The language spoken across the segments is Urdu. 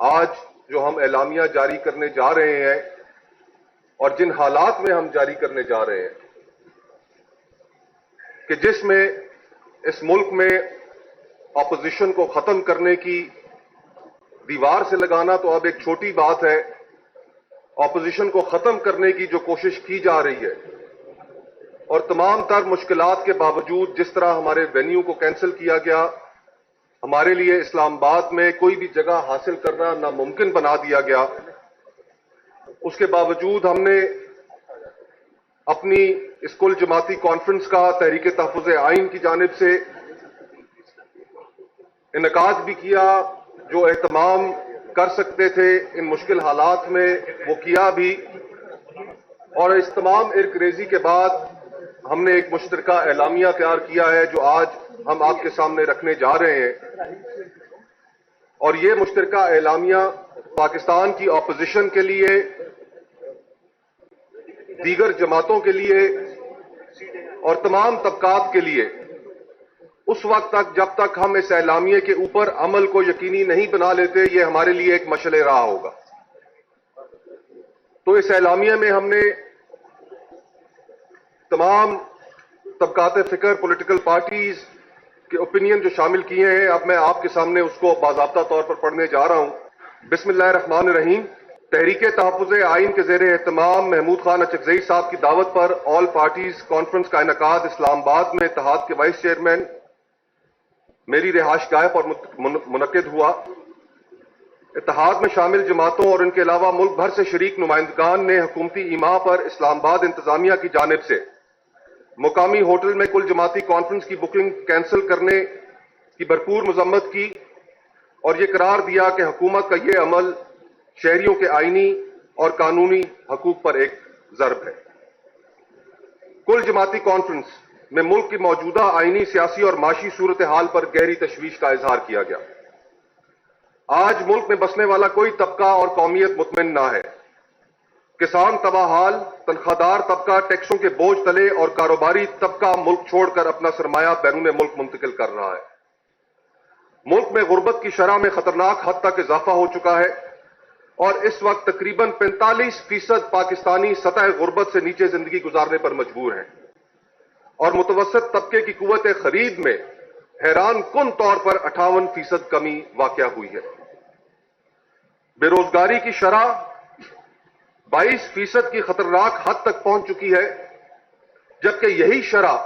آج جو ہم اعلامیہ جاری کرنے جا رہے ہیں اور جن حالات میں ہم جاری کرنے جا رہے ہیں کہ جس میں اس ملک میں اپوزیشن کو ختم کرنے کی دیوار سے لگانا تو اب ایک چھوٹی بات ہے، اپوزیشن کو ختم کرنے کی جو کوشش کی جا رہی ہے اور تمام تر مشکلات کے باوجود جس طرح ہمارے وینیو کو کینسل کیا گیا، ہمارے لیے اسلام آباد میں کوئی بھی جگہ حاصل کرنا ناممکن بنا دیا گیا، اس کے باوجود ہم نے اپنی اس کل جماعتی کانفرنس کا تحریک تحفظ آئین کی جانب سے انعقاد بھی کیا، جو اہتمام کر سکتے تھے ان مشکل حالات میں وہ کیا بھی، اور اس تمام ارکریزی کے بعد ہم نے ایک مشترکہ اعلامیہ تیار کیا ہے جو آج ہم آپ کے سامنے رکھنے جا رہے ہیں۔ اور یہ مشترکہ اعلامیہ پاکستان کی اپوزیشن کے لیے، دیگر جماعتوں کے لیے اور تمام طبقات کے لیے اس وقت تک جب تک ہم اس اعلامیے کے اوپر عمل کو یقینی نہیں بنا لیتے، یہ ہمارے لیے ایک مشعل راہ ہوگا۔ تو اس اعلامیے میں ہم نے تمام طبقات فکر، پولیٹیکل پارٹیز کے اوپینین جو شامل کیے ہیں، اب میں آپ کے سامنے اس کو باضابطہ طور پر پڑھنے جا رہا ہوں۔ بسم اللہ الرحمن الرحیم۔ تحریک تحفظ آئین کے زیر اہتمام محمود خان اچکزئی صاحب کی دعوت پر آل پارٹیز کانفرنس کا انعقاد اسلام آباد میں اتحاد کے وائس چیئرمین میری رہائش گاہ پر منعقد ہوا۔ اتحاد میں شامل جماعتوں اور ان کے علاوہ ملک بھر سے شریک نمائندگان نے حکومتی ایما پر اسلام آباد انتظامیہ کی جانب سے مقامی ہوٹل میں کل جماعتی کانفرنس کی بکنگ کینسل کرنے کی بھرپور مذمت کی اور یہ قرار دیا کہ حکومت کا یہ عمل شہریوں کے آئینی اور قانونی حقوق پر ایک ضرب ہے۔ کل جماعتی کانفرنس میں ملک کی موجودہ آئینی، سیاسی اور معاشی صورتحال پر گہری تشویش کا اظہار کیا گیا۔ آج ملک میں بسنے والا کوئی طبقہ اور قومیت مطمئن نہ ہے۔ کسان تباہ حال، تنخواہ دار طبقہ ٹیکسوں کے بوجھ تلے اور کاروباری طبقہ ملک چھوڑ کر اپنا سرمایہ بیرون ملک منتقل کر رہا ہے۔ ملک میں غربت کی شرح میں خطرناک حد تک اضافہ ہو چکا ہے اور اس وقت تقریباً 45% پاکستانی سطح غربت سے نیچے زندگی گزارنے پر مجبور ہیں اور متوسط طبقے کی قوت خرید میں حیران کن طور پر 58% کمی واقع ہوئی ہے۔ بے روزگاری کی شرح 22% کی خطرناک حد تک پہنچ چکی ہے، جبکہ یہی شرح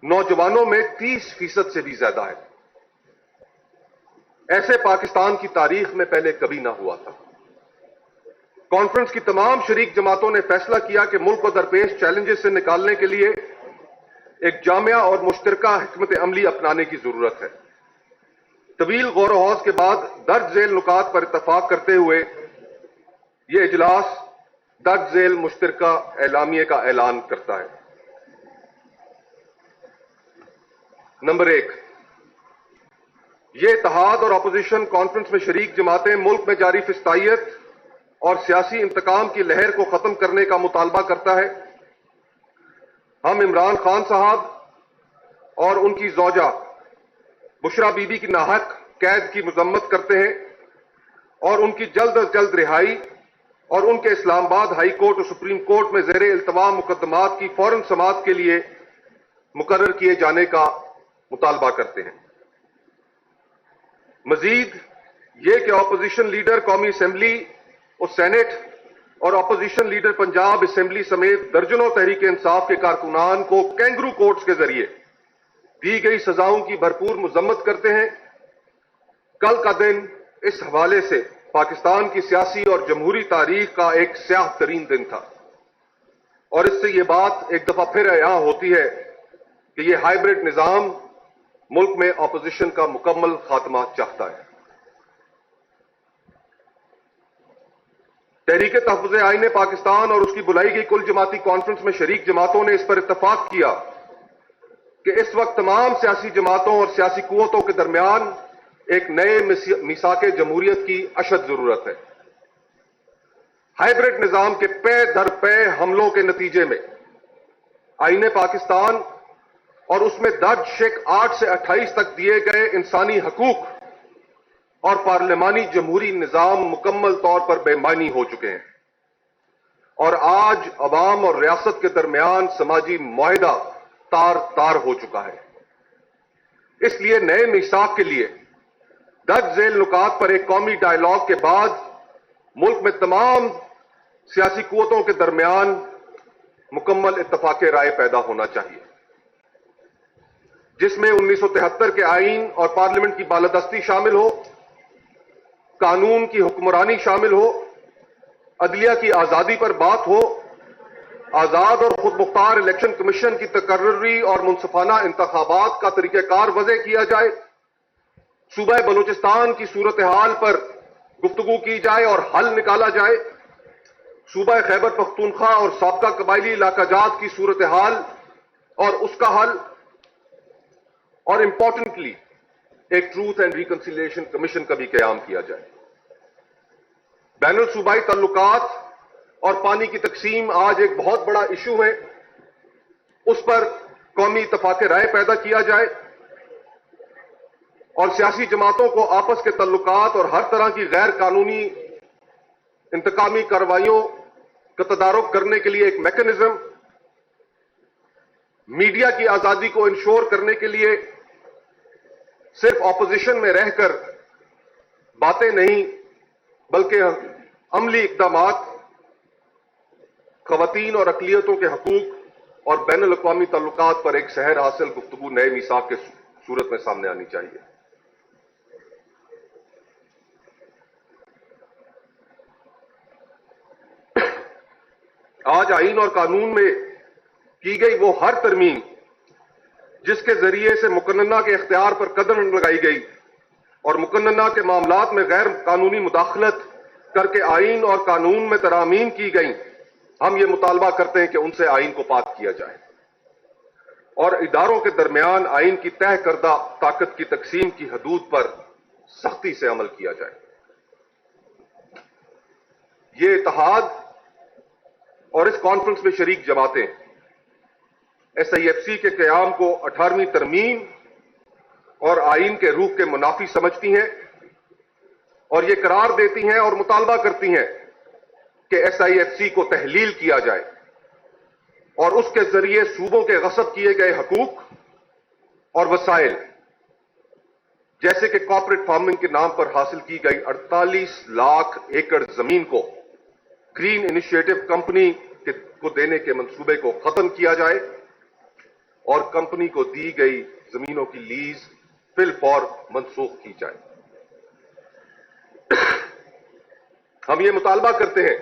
نوجوانوں میں 30% سے بھی زیادہ ہے۔ ایسے پاکستان کی تاریخ میں پہلے کبھی نہ ہوا تھا۔ کانفرنس کی تمام شریک جماعتوں نے فیصلہ کیا کہ ملک کو درپیش چیلنجز سے نکالنے کے لیے ایک جامع اور مشترکہ حکمت عملی اپنانے کی ضرورت ہے۔ طویل غور و خوض کے بعد درج ذیل نکات پر اتفاق کرتے ہوئے یہ اجلاس درج ذیل مشترکہ اعلامیے کا اعلان کرتا ہے۔ نمبر 1، یہ اتحاد اور اپوزیشن کانفرنس میں شریک جماعتیں ملک میں جاری فسطائیت اور سیاسی انتقام کی لہر کو ختم کرنے کا مطالبہ کرتا ہے۔ ہم عمران خان صاحب اور ان کی زوجہ بشرا بی بی کی ناحق قید کی مذمت کرتے ہیں اور ان کی جلد از جلد رہائی اور ان کے اسلام آباد ہائی کورٹ اور سپریم کورٹ میں زیر التوا مقدمات کی فوراً سماعت کے لیے مقرر کیے جانے کا مطالبہ کرتے ہیں۔ مزید یہ کہ اپوزیشن لیڈر قومی اسمبلی اور سینٹ اور اپوزیشن لیڈر پنجاب اسمبلی سمیت درجنوں تحریک انصاف کے کارکنان کو کینگرو کورٹس کے ذریعے دی گئی سزاؤں کی بھرپور مذمت کرتے ہیں۔ کل کا دن اس حوالے سے پاکستان کی سیاسی اور جمہوری تاریخ کا ایک سیاہ ترین دن تھا اور اس سے یہ بات ایک دفعہ پھر عیاں ہوتی ہے کہ یہ ہائیبرڈ نظام ملک میں اپوزیشن کا مکمل خاتمہ چاہتا ہے۔ تحریک تحفظ آئین پاکستان اور اس کی بلائی گئی کل جماعتی کانفرنس میں شریک جماعتوں نے اس پر اتفاق کیا کہ اس وقت تمام سیاسی جماعتوں اور سیاسی قوتوں کے درمیان ایک نئے میثاق جمہوریت کی اشد ضرورت ہے۔ ہائیبرڈ نظام کے پے در پے حملوں کے نتیجے میں آئین پاکستان اور اس میں درج شیک 8 سے 28 تک دیے گئے انسانی حقوق اور پارلیمانی جمہوری نظام مکمل طور پر بے معنی ہو چکے ہیں، اور آج عوام اور ریاست کے درمیان سماجی معاہدہ تار تار ہو چکا ہے۔ اس لیے نئے میثاق کے لیے درج ذیل نکات پر ایک قومی ڈائیلاگ کے بعد ملک میں تمام سیاسی قوتوں کے درمیان مکمل اتفاق رائے پیدا ہونا چاہیے، جس میں 1973 کے آئین اور پارلیمنٹ کی بالادستی شامل ہو، قانون کی حکمرانی شامل ہو، عدلیہ کی آزادی پر بات ہو، آزاد اور خود مختار الیکشن کمیشن کی تقرری اور منصفانہ انتخابات کا طریقہ کار وضع کیا جائے، صوبہ بلوچستان کی صورتحال پر گفتگو کی جائے اور حل نکالا جائے، صوبہ خیبر پختونخوا اور سابقہ قبائلی علاقہ جات کی صورتحال اور اس کا حل، اور امپورٹنٹلی ایک ٹروتھ اینڈ ریکنسیلیشن کمیشن کا بھی قیام کیا جائے۔ بین الصوبائی تعلقات اور پانی کی تقسیم آج ایک بہت بڑا ایشو ہے، اس پر قومی اتفاق رائے پیدا کیا جائے اور سیاسی جماعتوں کو آپس کے تعلقات اور ہر طرح کی غیر قانونی انتقامی کارروائیوں کا تدارک کرنے کے لیے ایک میکنزم، میڈیا کی آزادی کو انشور کرنے کے لیے صرف اپوزیشن میں رہ کر باتیں نہیں بلکہ عملی اقدامات، خواتین اور اقلیتوں کے حقوق اور بین الاقوامی تعلقات پر ایک سحر حاصل گفتگو نئے میثاق کے صورت میں سامنے آنی چاہیے۔ آج آئین اور قانون میں کی گئی وہ ہر ترمیم جس کے ذریعے سے مقننہ کے اختیار پر قدم لگائی گئی اور مقننہ کے معاملات میں غیر قانونی مداخلت کر کے آئین اور قانون میں ترامیم کی گئیں، ہم یہ مطالبہ کرتے ہیں کہ ان سے آئین کو پاک کیا جائے اور اداروں کے درمیان آئین کی طے کردہ طاقت کی تقسیم کی حدود پر سختی سے عمل کیا جائے۔ یہ اتحاد اور اس کانفرنس میں شریک جماعتیں ایس آئی ایف سی کے قیام کو 18ویں ترمیم اور آئین کے روح کے منافی سمجھتی ہیں اور یہ قرار دیتی ہیں اور مطالبہ کرتی ہیں کہ ایس آئی ایف سی کو تحلیل کیا جائے اور اس کے ذریعے صوبوں کے غصب کیے گئے حقوق اور وسائل جیسے کہ کارپوریٹ فارمنگ کے نام پر حاصل کی گئی 48 لاکھ ایکڑ زمین کو گرین انیشیٹو کمپنی کو دینے کے منصوبے کو ختم کیا جائے اور کمپنی کو دی گئی زمینوں کی لیز فی الفور منسوخ کی جائے۔ ہم یہ مطالبہ کرتے ہیں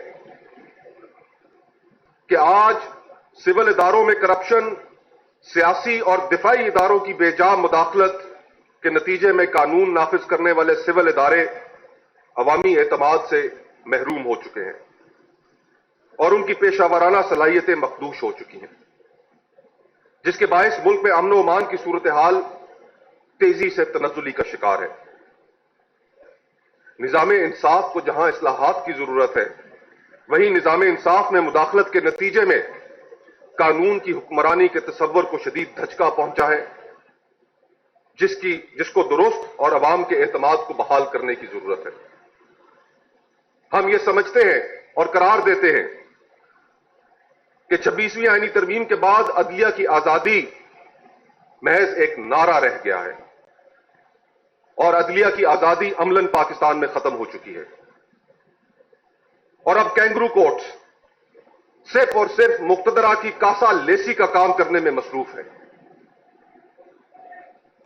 کہ آج سول اداروں میں کرپشن، سیاسی اور دفاعی اداروں کی بے جا مداخلت کے نتیجے میں قانون نافذ کرنے والے سول ادارے عوامی اعتماد سے محروم ہو چکے ہیں اور ان کی پیشہ ورانہ صلاحیتیں مخدوش ہو چکی ہیں، جس کے باعث ملک میں امن و امان کی صورتحال تیزی سے تنزلی کا شکار ہے۔ نظام انصاف کو جہاں اصلاحات کی ضرورت ہے، وہیں نظام انصاف میں مداخلت کے نتیجے میں قانون کی حکمرانی کے تصور کو شدید دھچکا پہنچا ہے، جس کو درست اور عوام کے اعتماد کو بحال کرنے کی ضرورت ہے۔ ہم یہ سمجھتے ہیں اور قرار دیتے ہیں کہ 26ویں آئینی ترمیم کے بعد عدلیہ کی آزادی محض ایک نعرہ رہ گیا ہے اور عدلیہ کی آزادی عملاً پاکستان میں ختم ہو چکی ہے، اور اب کینگرو کورٹس صرف اور صرف مقتدرہ کی کاسا لیسی کا کام کرنے میں مصروف ہے۔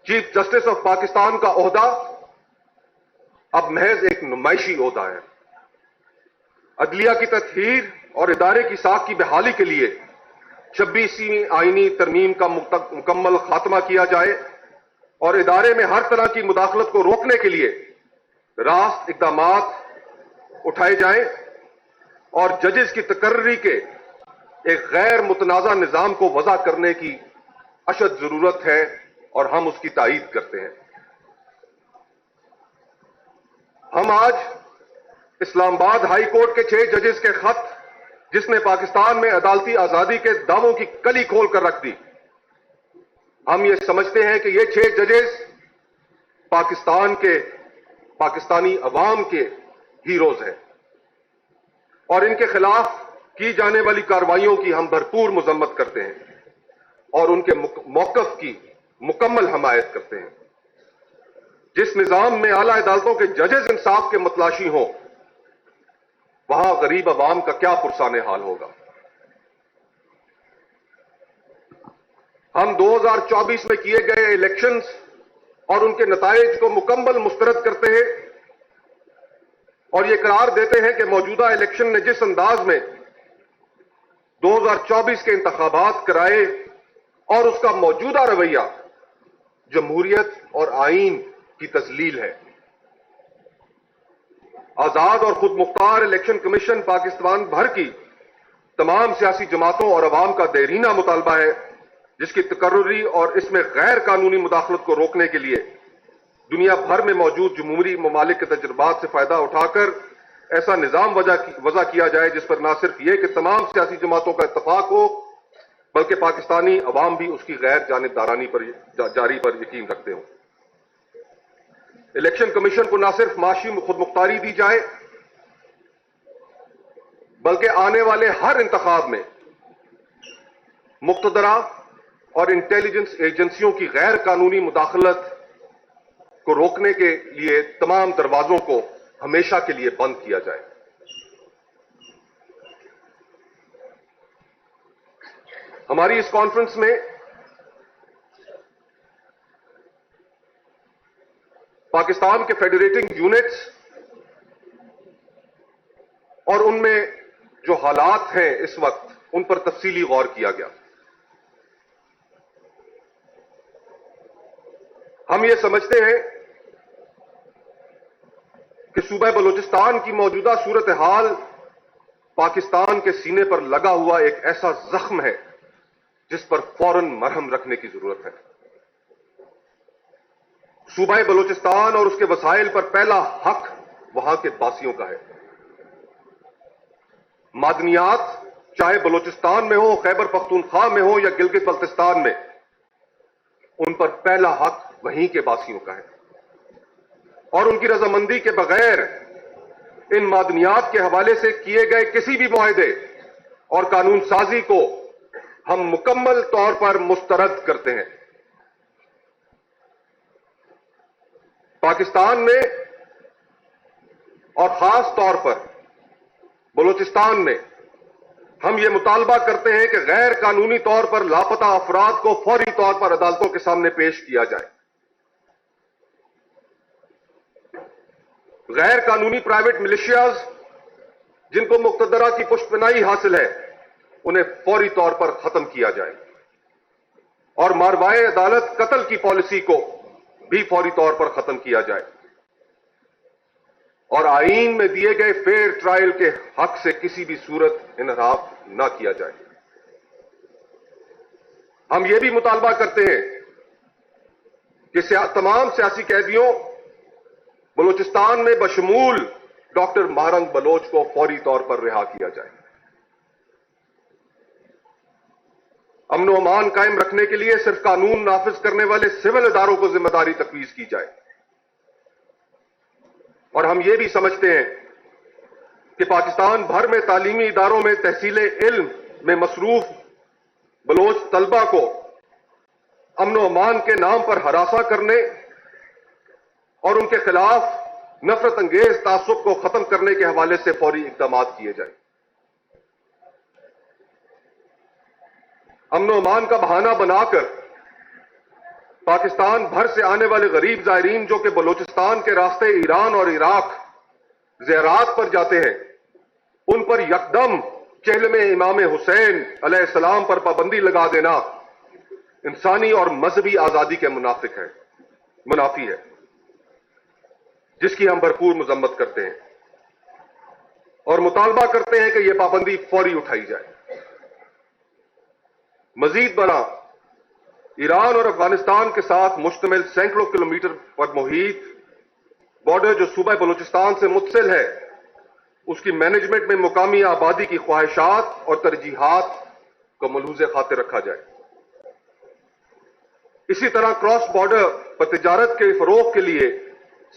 چیف جسٹس آف پاکستان کا عہدہ اب محض ایک نمائشی عہدہ ہے۔ عدلیہ کی تطہیر اور ادارے کی ساکھ کی بحالی کے لیے 26ویں آئینی ترمیم کا مکمل خاتمہ کیا جائے اور ادارے میں ہر طرح کی مداخلت کو روکنے کے لیے راست اقدامات اٹھائے جائیں اور ججز کی تقرری کے ایک غیر متنازع نظام کو وضع کرنے کی اشد ضرورت ہے اور ہم اس کی تائید کرتے ہیں۔ ہم آج اسلام آباد ہائی کورٹ کے 6 ججز کے خط جس نے پاکستان میں عدالتی آزادی کے دعووں کی کلی کھول کر رکھ دی، ہم یہ سمجھتے ہیں کہ یہ 6 ججز پاکستان کے پاکستانی عوام کے ہیروز ہیں اور ان کے خلاف کی جانے والی کارروائیوں کی ہم بھرپور مذمت کرتے ہیں اور ان کے موقف کی مکمل حمایت کرتے ہیں۔ جس نظام میں اعلی عدالتوں کے ججز انصاف کے متلاشی ہوں، وہاں غریب عوام کا کیا پرسان حال ہوگا۔ ہم 2024 میں کیے گئے الیکشنز اور ان کے نتائج کو مکمل مسترد کرتے ہیں اور یہ قرار دیتے ہیں کہ موجودہ الیکشن نے جس انداز میں 2024 کے انتخابات کرائے اور اس کا موجودہ رویہ جمہوریت اور آئین کی تذلیل ہے۔ آزاد اور خود مختار الیکشن کمیشن پاکستان بھر کی تمام سیاسی جماعتوں اور عوام کا دیرینہ مطالبہ ہے، جس کی تقرری اور اس میں غیر قانونی مداخلت کو روکنے کے لیے دنیا بھر میں موجود جمہوری ممالک کے تجربات سے فائدہ اٹھا کر ایسا نظام وضع کیا جائے جس پر نہ صرف یہ کہ تمام سیاسی جماعتوں کا اتفاق ہو، بلکہ پاکستانی عوام بھی اس کی غیر جانبدارانی پر جاری پر یقین رکھتے ہوں۔ الیکشن کمیشن کو نہ صرف معاشی خود مختاری دی جائے، بلکہ آنے والے ہر انتخاب میں مقتدرہ اور انٹیلیجنس ایجنسیوں کی غیر قانونی مداخلت کو روکنے کے لیے تمام دروازوں کو ہمیشہ کے لیے بند کیا جائے۔ ہماری اس کانفرنس میں پاکستان کے فیڈریٹنگ یونٹس اور ان میں جو حالات ہیں اس وقت ان پر تفصیلی غور کیا گیا۔ ہم یہ سمجھتے ہیں کہ صوبہ بلوچستان کی موجودہ صورتحال پاکستان کے سینے پر لگا ہوا ایک ایسا زخم ہے جس پر فوراً مرہم رکھنے کی ضرورت ہے۔ صوبہ بلوچستان اور اس کے وسائل پر پہلا حق وہاں کے باسیوں کا ہے۔ معدنیات چاہے بلوچستان میں ہو، خیبر پختونخوا میں ہو یا گلگت بلتستان میں، ان پر پہلا حق وہیں کے باسیوں کا ہے اور ان کی رضامندی کے بغیر ان معدنیات کے حوالے سے کیے گئے کسی بھی معاہدے اور قانون سازی کو ہم مکمل طور پر مسترد کرتے ہیں۔ پاکستان میں اور خاص طور پر بلوچستان میں ہم یہ مطالبہ کرتے ہیں کہ غیر قانونی طور پر لاپتہ افراد کو فوری طور پر عدالتوں کے سامنے پیش کیا جائے۔ غیر قانونی پرائیویٹ ملیشیاز جن کو مقتدرہ کی پشت پناہی حاصل ہے انہیں فوری طور پر ختم کیا جائے اور ماروائے عدالت قتل کی پالیسی کو بھی فوری طور پر ختم کیا جائے اور آئین میں دیے گئے فیئر ٹرائل کے حق سے کسی بھی صورت انحراف نہ کیا جائے۔ ہم یہ بھی مطالبہ کرتے ہیں کہ تمام سیاسی قیدیوں بلوچستان میں بشمول ڈاکٹر مہرنگ بلوچ کو فوری طور پر رہا کیا جائے۔ امن و امان قائم رکھنے کے لیے صرف قانون نافذ کرنے والے سول اداروں کو ذمہ داری تفویض کی جائے اور ہم یہ بھی سمجھتے ہیں کہ پاکستان بھر میں تعلیمی اداروں میں تحصیل علم میں مصروف بلوچ طلبہ کو امن و امان کے نام پر ہراساں کرنے اور ان کے خلاف نفرت انگیز تعصب کو ختم کرنے کے حوالے سے فوری اقدامات کیے جائیں۔ امن و امان کا بہانہ بنا کر پاکستان بھر سے آنے والے غریب زائرین جو کہ بلوچستان کے راستے ایران اور عراق زیارات پر جاتے ہیں ان پر یکدم چہلم امام حسین علیہ السلام پر پابندی لگا دینا انسانی اور مذہبی آزادی کے منافی ہے، جس کی ہم بھرپور مذمت کرتے ہیں اور مطالبہ کرتے ہیں کہ یہ پابندی فوری اٹھائی جائے۔ مزید برآں ایران اور افغانستان کے ساتھ مشتمل سینکڑوں کلومیٹر پر محیط بارڈر جو صوبہ بلوچستان سے متصل ہے اس کی مینجمنٹ میں مقامی آبادی کی خواہشات اور ترجیحات کو ملحوظ خاطر رکھا جائے۔ اسی طرح کراس بارڈر پر تجارت کے فروغ کے لیے